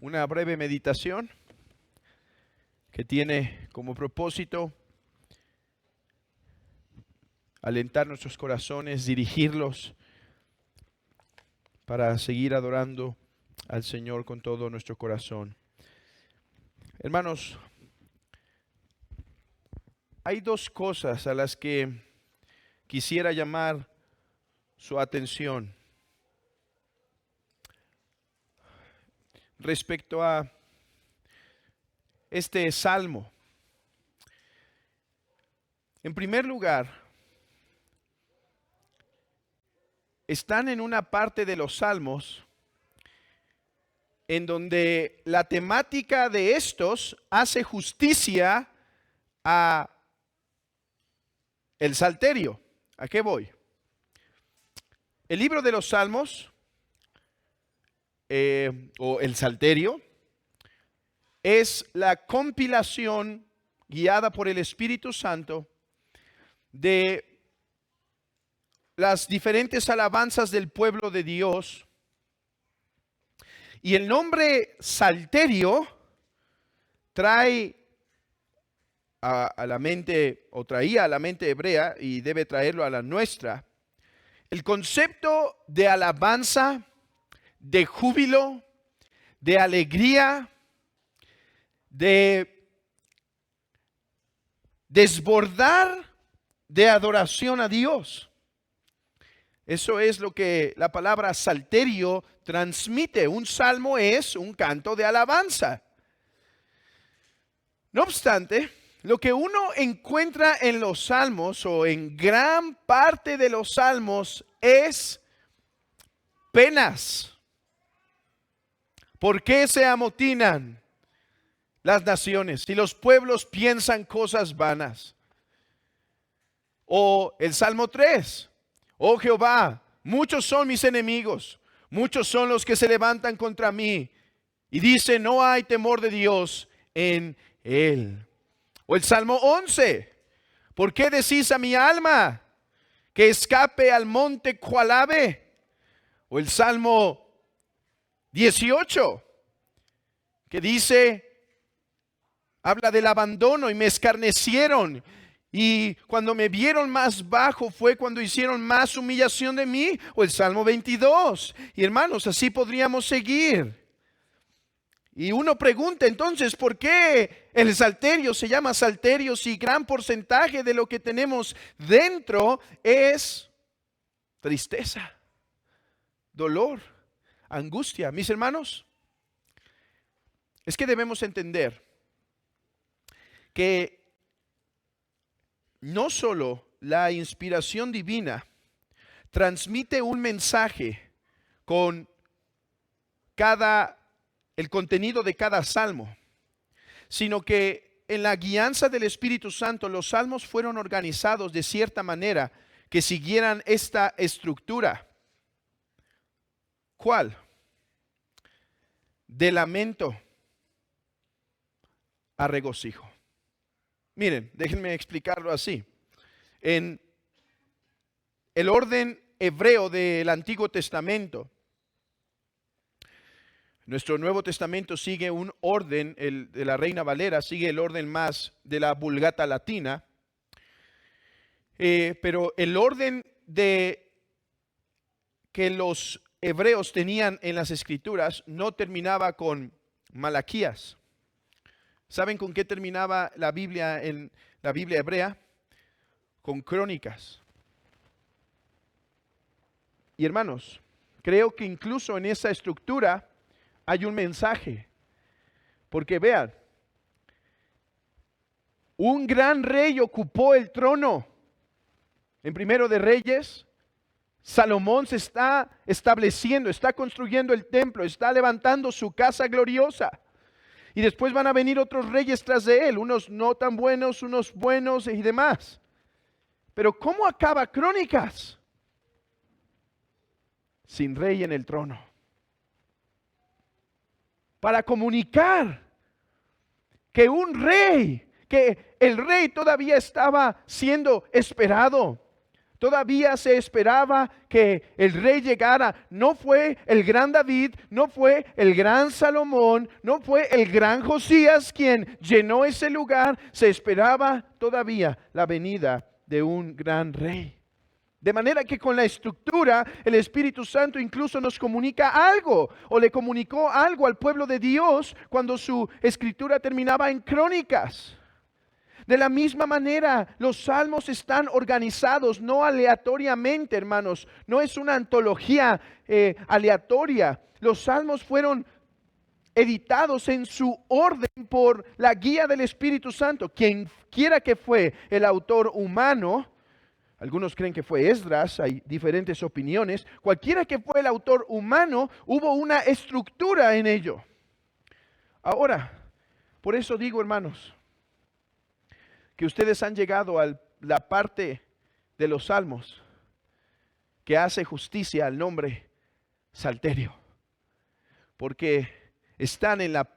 Una breve meditación que tiene como propósito alentar nuestros corazones, dirigirlos para seguir adorando al Señor con todo nuestro corazón. Hermanos, hay dos cosas a las que quisiera llamar su atención respecto a este salmo. En primer lugar, están en una parte de los salmos en donde la temática de estos hace justicia a el salterio. ¿A qué voy? El libro de los Salmos o el salterio es la compilación guiada por el Espíritu Santo de las diferentes alabanzas del pueblo de Dios. Y el nombre salterio trae a la mente, o traía a la mente hebrea, y debe traerlo a la nuestra, el concepto de alabanza, de júbilo, de alegría, de desbordar de adoración a Dios. Eso es lo que la palabra salterio transmite. Un salmo es un canto de alabanza. No obstante, lo que uno encuentra en los salmos o en gran parte de los salmos es penas. ¿Por qué se amotinan las naciones y los pueblos piensan cosas vanas? O el Salmo 3. Oh Jehová, muchos son mis enemigos, muchos son los que se levantan contra mí. Y dice, no hay temor de Dios en él. O el Salmo 11. ¿Por qué decís a mi alma que escape al monte Cualabe? O el Salmo 18, que dice, habla del abandono y me escarnecieron. Y cuando me vieron más bajo fue cuando hicieron más humillación de mí. O el Salmo 22. Y hermanos, así podríamos seguir. Y uno pregunta entonces, ¿por qué el salterio se llama salterio si gran porcentaje de lo que tenemos dentro es tristeza, dolor, angustia? Mis hermanos, es que debemos entender que no solo la inspiración divina transmite un mensaje con el contenido de cada salmo, sino que en la guianza del Espíritu Santo los salmos fueron organizados de cierta manera que siguieran esta estructura. ¿Cuál? De lamento a regocijo. Miren, déjenme explicarlo así. En el orden hebreo del Antiguo Testamento, nuestro Nuevo Testamento sigue un orden, el de la Reina Valera sigue el orden más de la Vulgata Latina, pero el orden de que los hebreos tenían en las Escrituras no terminaba con Malaquías. ¿Saben con qué terminaba la Biblia en la Biblia hebrea? Con Crónicas. Y hermanos, creo que incluso en esa estructura hay un mensaje. Porque vean, un gran rey ocupó el trono. En Primero de Reyes, Salomón se está estableciendo, está construyendo el templo, está levantando su casa gloriosa. Y después van a venir otros reyes tras de él, unos no tan buenos, unos buenos y demás. Pero ¿cómo acaba Crónicas? Sin rey en el trono. Para comunicar que un rey, que el rey todavía estaba siendo esperado, Todavía se esperaba que el rey llegara. No fue el gran David, no fue el gran Salomón, no fue el gran Josías quien llenó ese lugar. Se esperaba todavía la venida de un gran rey. De manera que con la estructura, el Espíritu Santo incluso nos comunica algo, o le comunicó algo al pueblo de Dios cuando su escritura terminaba en Crónicas. De la misma manera, los salmos están organizados, no aleatoriamente, hermanos. No es una antología aleatoria. Los salmos fueron editados en su orden por la guía del Espíritu Santo. Quien quiera que fue el autor humano, algunos creen que fue Esdras, hay diferentes opiniones. Cualquiera que fue el autor humano, hubo una estructura en ello. Ahora, por eso digo, hermanos, que ustedes han llegado a la parte de los salmos que hace justicia al nombre Salterio, porque están en la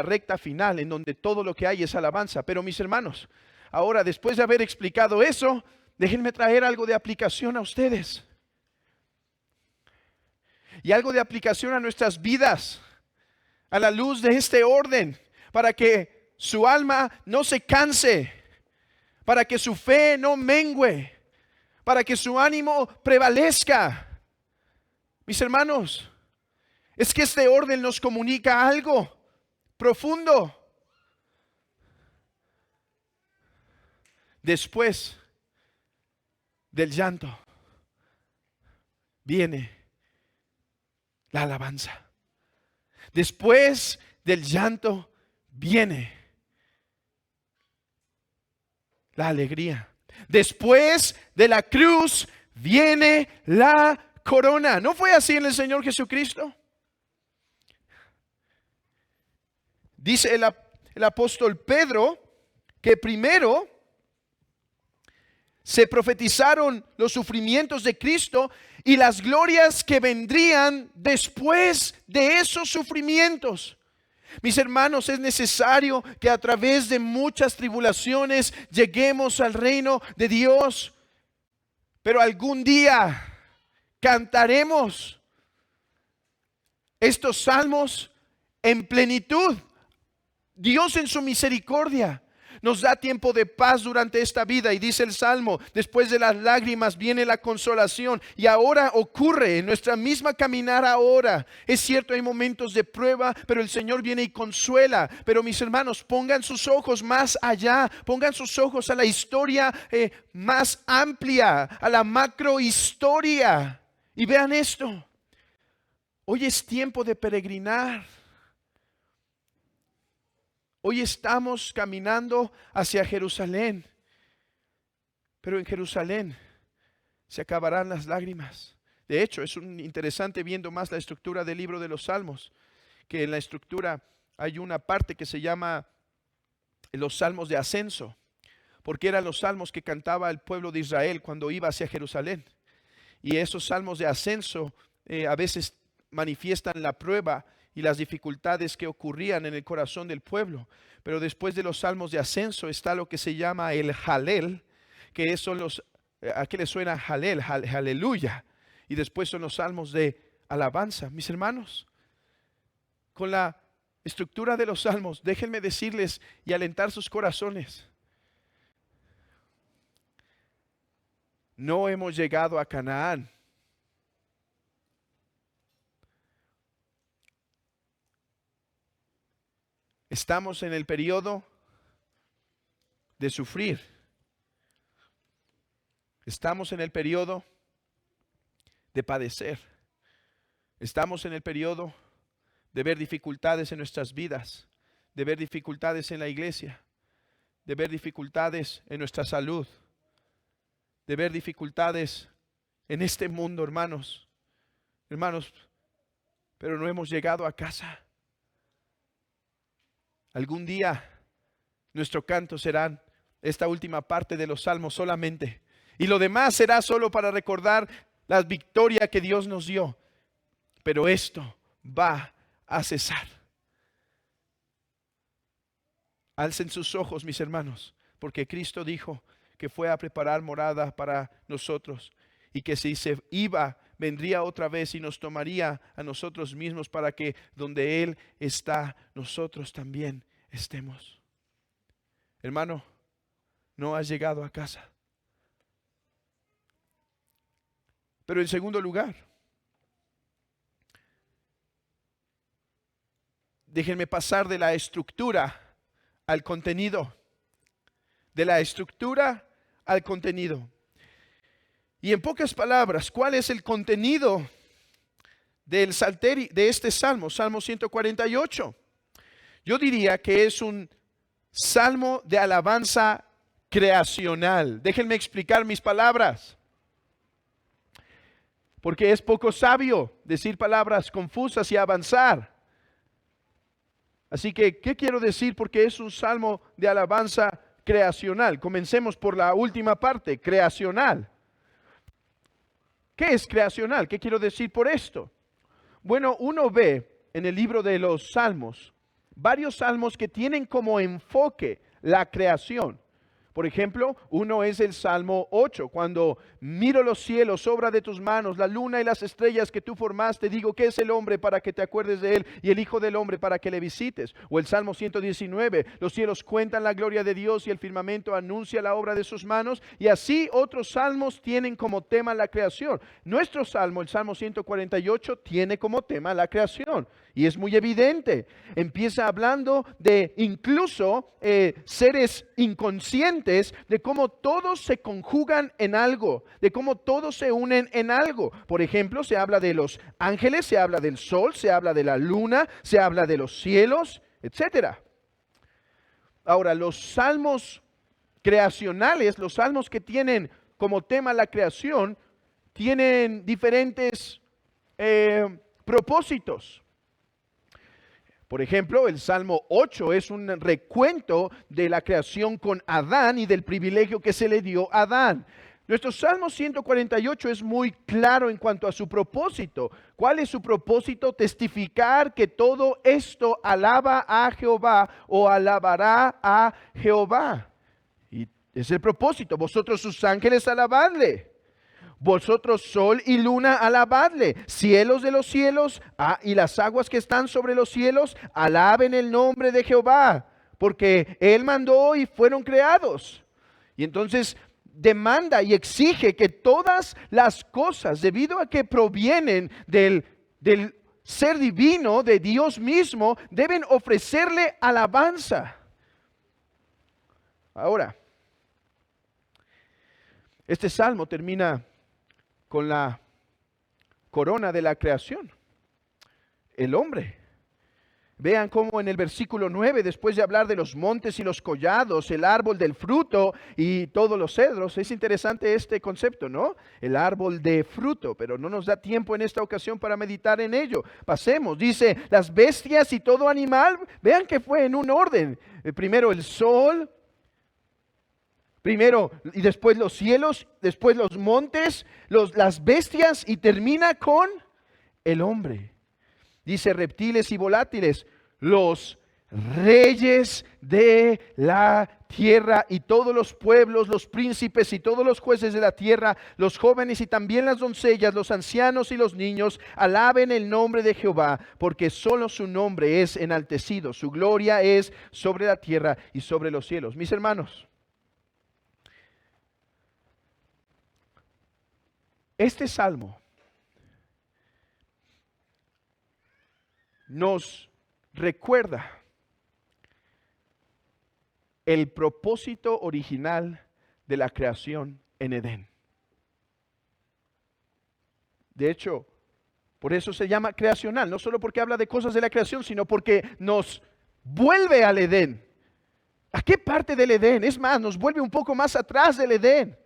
recta final, en donde todo lo que hay es alabanza. Pero mis hermanos, ahora, después de haber explicado eso, déjenme traer algo de aplicación a ustedes. Y algo de aplicación a nuestras vidas, a la luz de este orden, para que su alma no se canse, para que su fe no mengüe, para que su ánimo prevalezca. Mis hermanos, es que este orden nos comunica algo profundo. Después del llanto viene la alabanza. Después del llanto viene la alegría. Después de la cruz viene la corona. ¿No fue así en el Señor Jesucristo? Dice el apóstol Pedro que primero se profetizaron los sufrimientos de Cristo y las glorias que vendrían después de esos sufrimientos. Mis hermanos, es necesario que a través de muchas tribulaciones lleguemos al reino de Dios. Pero algún día cantaremos estos salmos en plenitud. Dios en su misericordia nos da tiempo de paz durante esta vida. Y dice el Salmo, después de las lágrimas viene la consolación. Y ahora ocurre en nuestra misma caminar ahora. Es cierto, hay momentos de prueba, pero el Señor viene y consuela. Pero mis hermanos, pongan sus ojos más allá. Pongan sus ojos a la historia más amplia, a la macrohistoria. Y vean esto. Hoy es tiempo de peregrinar. Hoy estamos caminando hacia Jerusalén, pero en Jerusalén se acabarán las lágrimas. De hecho, es interesante viendo más la estructura del libro de los Salmos, que en la estructura hay una parte que se llama los salmos de ascenso, porque eran los salmos que cantaba el pueblo de Israel cuando iba hacia Jerusalén. Y esos salmos de ascenso a veces manifiestan la prueba y las dificultades que ocurrían en el corazón del pueblo. Pero después de los salmos de ascenso está lo que se llama el Jalel, que son los, ¿a qué le suena Jalel? Aleluya. Y después son los salmos de alabanza. Mis hermanos, con la estructura de los salmos, déjenme decirles y alentar sus corazones. No hemos llegado a Canaán. Estamos en el periodo de sufrir. Estamos en el periodo de padecer. Estamos en el periodo de ver dificultades en nuestras vidas, de ver dificultades en la iglesia, de ver dificultades en nuestra salud, de ver dificultades en este mundo, hermanos. Hermanos, pero no hemos llegado a casa. Algún día nuestro canto será esta última parte de los salmos solamente. Y lo demás será solo para recordar la victoria que Dios nos dio. Pero esto va a cesar. Alcen sus ojos, mis hermanos, porque Cristo dijo que fue a preparar morada para nosotros y que si se iba, vendría otra vez y nos tomaría a nosotros mismos para que donde Él está, nosotros también estemos. Hermano, no has llegado a casa. Pero en segundo lugar, déjenme pasar de la estructura al contenido. De la estructura al contenido. Y en pocas palabras, ¿cuál es el contenido de este salmo? Salmo 148. Yo diría que es un salmo de alabanza creacional. Déjenme explicar mis palabras. Porque es poco sabio decir palabras confusas y avanzar. Así que, ¿qué quiero decir? Porque es un salmo de alabanza creacional. Comencemos por la última parte, creacional. ¿Qué es creacional? ¿Qué quiero decir por esto? Bueno, uno ve en el libro de los Salmos varios salmos que tienen como enfoque la creación. Por ejemplo, uno es el Salmo 8, cuando miro los cielos, obra de tus manos, la luna y las estrellas que tú formaste, digo, ¿qué es el hombre para que te acuerdes de él? Y el hijo del hombre para que le visites. O el Salmo 119, los cielos cuentan la gloria de Dios y el firmamento anuncia la obra de sus manos. Y así otros salmos tienen como tema la creación. Nuestro salmo, el Salmo 148, tiene como tema la creación. Y es muy evidente. Empieza hablando de incluso seres inconscientes, de cómo todos se conjugan en algo, de cómo todos se unen en algo. Por ejemplo, se habla de los ángeles, se habla del sol, se habla de la luna, se habla de los cielos, etc. Ahora, los salmos creacionales, los salmos que tienen como tema la creación, tienen diferentes propósitos. Por ejemplo, el Salmo 8 es un recuento de la creación con Adán y del privilegio que se le dio a Adán. Nuestro Salmo 148 es muy claro en cuanto a su propósito. ¿Cuál es su propósito? Testificar que todo esto alaba a Jehová o alabará a Jehová. Y es el propósito. Vosotros sus ángeles alabadle. Vosotros sol y luna alabadle, cielos de los cielos y las aguas que están sobre los cielos, alaben el nombre de Jehová, porque Él mandó y fueron creados. Y entonces demanda y exige que todas las cosas, debido a que provienen del ser divino, de Dios mismo, deben ofrecerle alabanza. Ahora, este salmo termina con la corona de la creación, el hombre. Vean cómo en el versículo 9, después de hablar de los montes y los collados, el árbol del fruto y todos los cedros, es interesante este concepto, ¿no? El árbol de fruto, pero no nos da tiempo en esta ocasión para meditar en ello. Pasemos, dice, las bestias y todo animal, vean que fue en un orden. Primero el sol, primero y después los cielos, después los montes, las bestias y termina con el hombre. Dice reptiles y volátiles, los reyes de la tierra y todos los pueblos, los príncipes y todos los jueces de la tierra, los jóvenes y también las doncellas, los ancianos y los niños, alaben el nombre de Jehová, porque solo su nombre es enaltecido, su gloria es sobre la tierra y sobre los cielos. Mis hermanos, este salmo nos recuerda el propósito original de la creación en Edén. De hecho, por eso se llama creacional, no solo porque habla de cosas de la creación, sino porque nos vuelve al Edén. ¿A qué parte del Edén? Es más, nos vuelve un poco más atrás del Edén.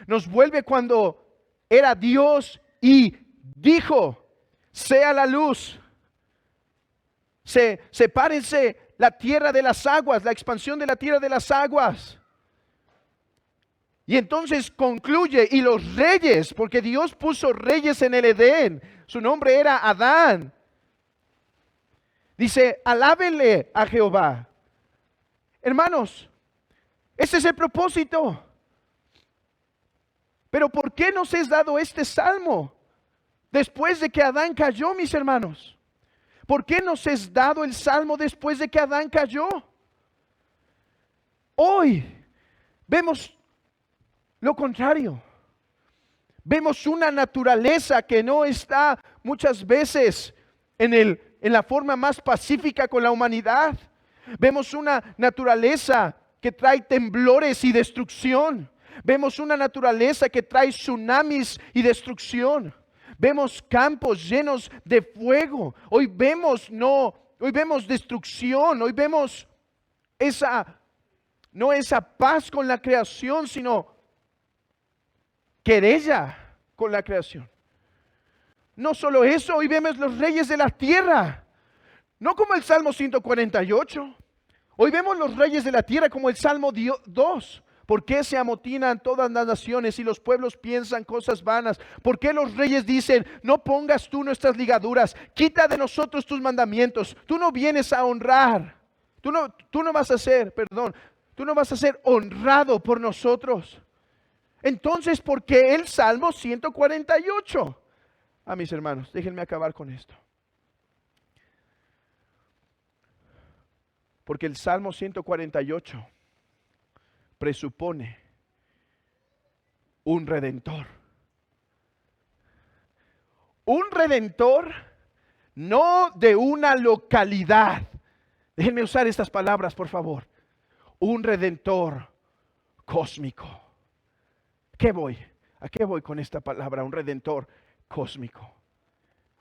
Nos vuelve cuando era Dios y dijo, sea la luz. Sepárense la tierra de las aguas, la expansión de la tierra de las aguas. Y entonces concluye, y los reyes, porque Dios puso reyes en el Edén, su nombre era Adán. Dice, alábenle a Jehová. Hermanos, ese es el propósito. Pero ¿por qué nos es dado este salmo después de que Adán cayó, mis hermanos? ¿Por qué nos es dado el salmo después de que Adán cayó? Hoy vemos lo contrario. Vemos una naturaleza que no está muchas veces en la forma más pacífica con la humanidad. Vemos una naturaleza que trae temblores y destrucción. Vemos una naturaleza que trae tsunamis y destrucción. Vemos campos llenos de fuego. Hoy vemos destrucción. Hoy vemos no esa paz con la creación, sino querella con la creación. No solo eso, hoy vemos los reyes de la tierra, no como el Salmo 148. Hoy vemos los reyes de la tierra como el Salmo 2. ¿Por qué se amotinan todas las naciones y los pueblos piensan cosas vanas? ¿Por qué los reyes dicen, no pongas tú nuestras ligaduras, quita de nosotros tus mandamientos? Tú no vienes a honrar, tú no vas a ser honrado por nosotros. Entonces, ¿por qué el Salmo 148? Mis hermanos, déjenme acabar con esto. Porque el Salmo 148 presupone un redentor. Un redentor no de una localidad. Déjenme usar estas palabras, por favor. Un redentor cósmico. ¿A qué voy con esta palabra? Un redentor cósmico.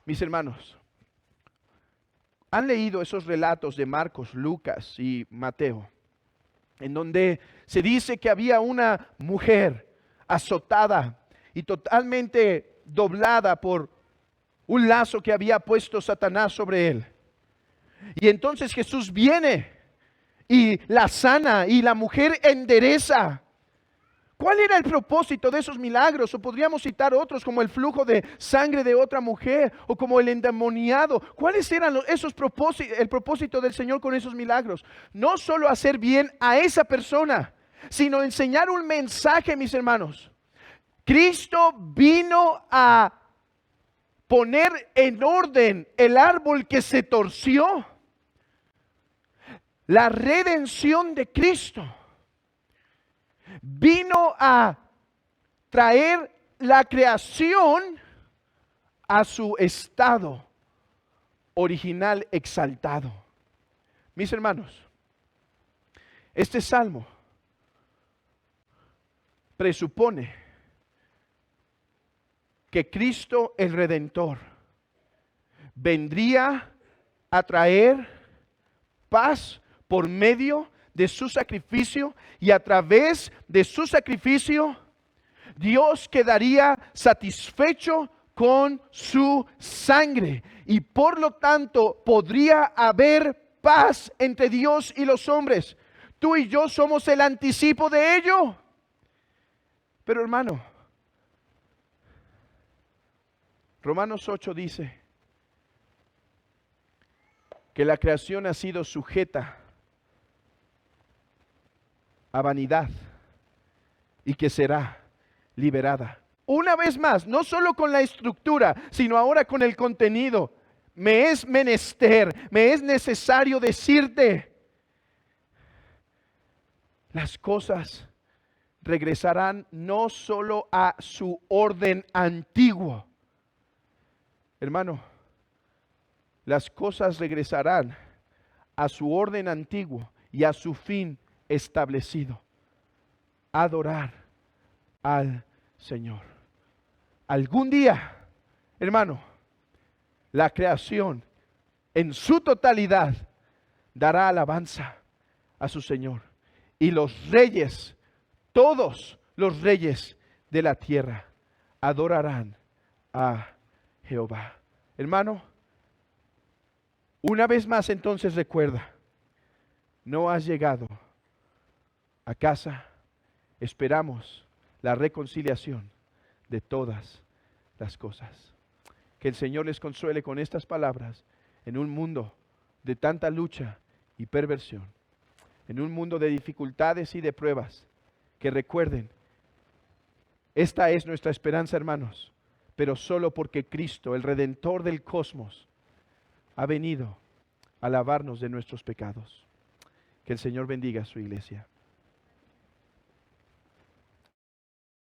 Mis hermanos, ¿han leído esos relatos de Marcos, Lucas y Mateo? En donde se dice que había una mujer azotada y totalmente doblada por un lazo que había puesto Satanás sobre él. Y entonces Jesús viene y la sana y la mujer endereza. ¿Cuál era el propósito de esos milagros? O podríamos citar otros como el flujo de sangre de otra mujer o como el endemoniado. ¿Cuáles eran el propósito del Señor con esos milagros? No solo hacer bien a esa persona, sino enseñar un mensaje, mis hermanos. Cristo vino a poner en orden el árbol que se torció. La redención de Cristo vino a traer la creación a su estado original exaltado. Mis hermanos, este salmo presupone que Cristo el Redentor vendría a traer paz por medio de su sacrificio, y a través de su sacrificio Dios quedaría satisfecho con su sangre y por lo tanto podría haber paz entre Dios y los hombres. Tú y yo somos el anticipo de ello. Pero hermano, Romanos 8 dice que la creación ha sido sujeta a vanidad y que será liberada. Una vez más, no solo con la estructura, sino ahora con el contenido. Me es menester, me es necesario decirte, las cosas regresarán no solo a su orden antiguo. Hermano, las cosas regresarán a su orden antiguo y a su fin establecido. Adorar al Señor. Algún día, hermano, la creación en su totalidad dará alabanza a su Señor. Y los reyes, todos los reyes de la tierra, adorarán a Jehová. Hermano, una vez más entonces recuerda, no has llegado a casa, esperamos la reconciliación de todas las cosas. Que el Señor les consuele con estas palabras en un mundo de tanta lucha y perversión, en un mundo de dificultades y de pruebas, que recuerden Esta es nuestra esperanza, hermanos, pero solo porque Cristo, el Redentor del cosmos, ha venido a lavarnos de nuestros pecados. Que el Señor bendiga a su iglesia.